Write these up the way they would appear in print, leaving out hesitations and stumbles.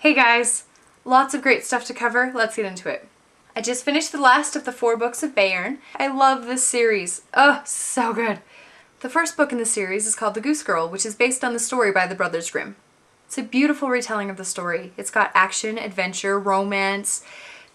Hey guys, lots of great stuff to cover. Let's get into it. I just finished the last of the 4 books of Bayern. I love this series. Oh, so good. The first book in the series is called The Goose Girl, which is based on the story by the Brothers Grimm. It's a beautiful retelling of the story. It's got action, adventure, romance,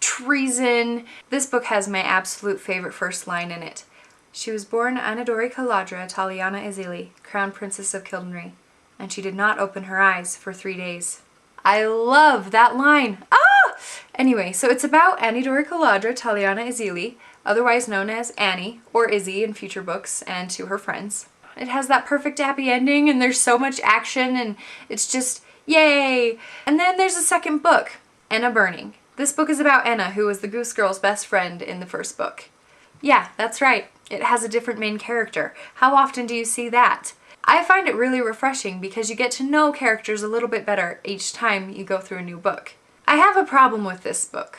treason. This book has my absolute favorite first line in it. She was born Annadori Caladra Taliana Izili, Crown Princess of Kildenry, and she did not open her eyes for 3 days. I love that line. Ah! Anyway, so it's about Annadori Caladra Taliana Izili, otherwise known as Annie, or Izzy in future books, and to her friends. It has that perfect happy ending, and there's so much action, and it's just, yay! And then there's a second book, Enna Burning. This book is about Enna, who was the Goose Girl's best friend in the first book. Yeah, that's right. It has a different main character. How often do you see that? I find it really refreshing because you get to know characters a little bit better each time you go through a new book. I have a problem with this book.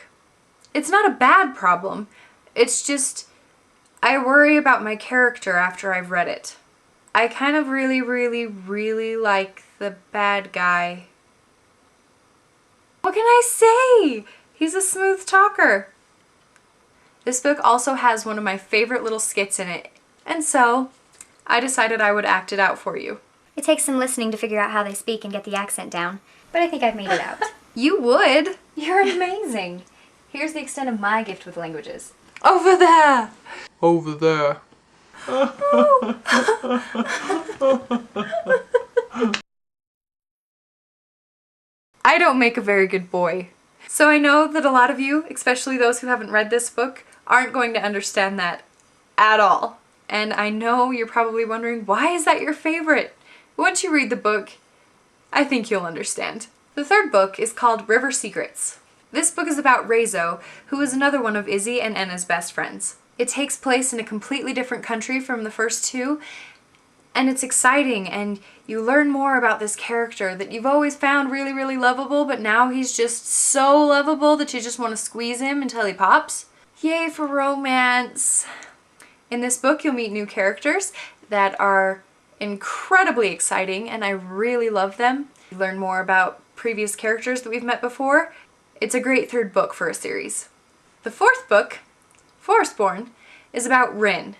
It's not a bad problem, it's just I worry about my character after I've read it. I kind of really like the bad guy. What can I say? He's a smooth talker. This book also has one of my favorite little skits in it, and so I decided I would act it out for you. It takes some listening to figure out how they speak and get the accent down, but I think I've made it out. You would? You're amazing. Here's the extent of my gift with languages. Over there! Over there. I don't make a very good boy. So I know that a lot of you, especially those who haven't read this book, aren't going to understand that at all. And I know you're probably wondering, why is that your favorite? Once you read the book, I think you'll understand. The third book is called River Secrets. This book is about Rezo, who is another one of Izzy and Enna's best friends. It takes place in a completely different country from the first 2, and it's exciting, and you learn more about this character that you've always found really lovable, but now he's just so lovable that you just want to squeeze him until he pops. Yay for romance! In this book, you'll meet new characters that are incredibly exciting, and I really love them. You learn more about previous characters that we've met before. It's a great third book for a series. The fourth book, Forestborn, is about Rin,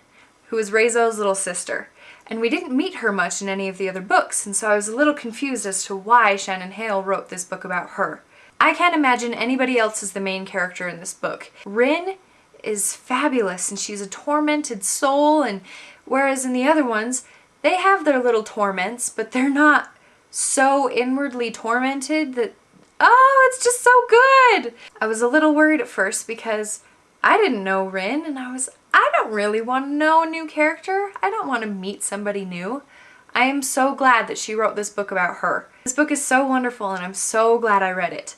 who is Rezo's little sister. And we didn't meet her much in any of the other books, and so I was a little confused as to why Shannon Hale wrote this book about her. I can't imagine anybody else as the main character in this book. Rin is fabulous, and she's a tormented soul, and whereas in the other ones, they have their little torments, but they're not so inwardly tormented that, oh, it's just so good! I was a little worried at first because I didn't know Rin, and I don't really want to know a new character. I don't want to meet somebody new. I am so glad that she wrote this book about her. This book is so wonderful, and I'm so glad I read it.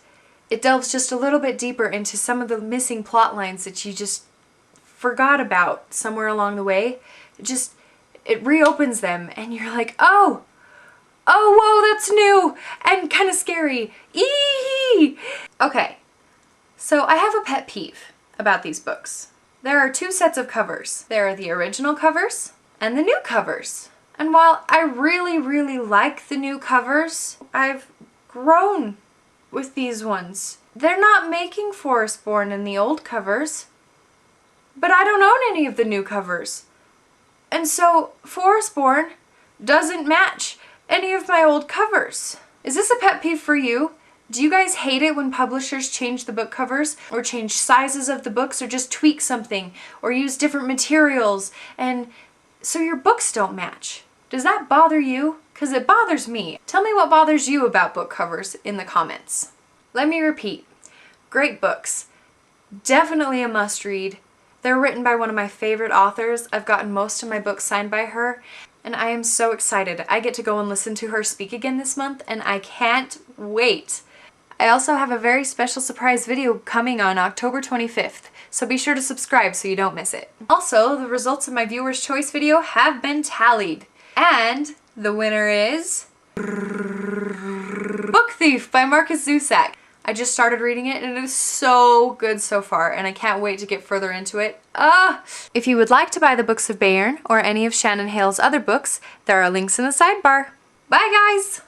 It delves just a little bit deeper into some of the missing plot lines that you just forgot about somewhere along the way. It reopens them, and you're like, oh, whoa, that's new and kind of scary. Eee! Okay, so I have a pet peeve about these books. There are 2 sets of covers. There are the original covers and the new covers. And while I really like the new covers, I've grown with these ones. They're not making Forestborn in the old covers, but I don't own any of the new covers. And so Forestborn doesn't match any of my old covers. Is this a pet peeve for you? Do you guys hate it when publishers change the book covers, or change sizes of the books, or just tweak something, or use different materials, and so your books don't match? Does that bother you? Because it bothers me. Tell me what bothers you about book covers in the comments. Let me repeat. Great books. Definitely a must-read. They're written by one of my favorite authors. I've gotten most of my books signed by her, and I am so excited. I get to go and listen to her speak again this month, and I can't wait. I also have a very special surprise video coming on October 25th, so be sure to subscribe so you don't miss it. Also, the results of my viewer's choice video have been tallied, and the winner is Book Thief by Marcus Zusak. I just started reading it and it is so good so far, and I can't wait to get further into it. If you would like to buy the books of Bayern or any of Shannon Hale's other books, there are links in the sidebar. Bye guys!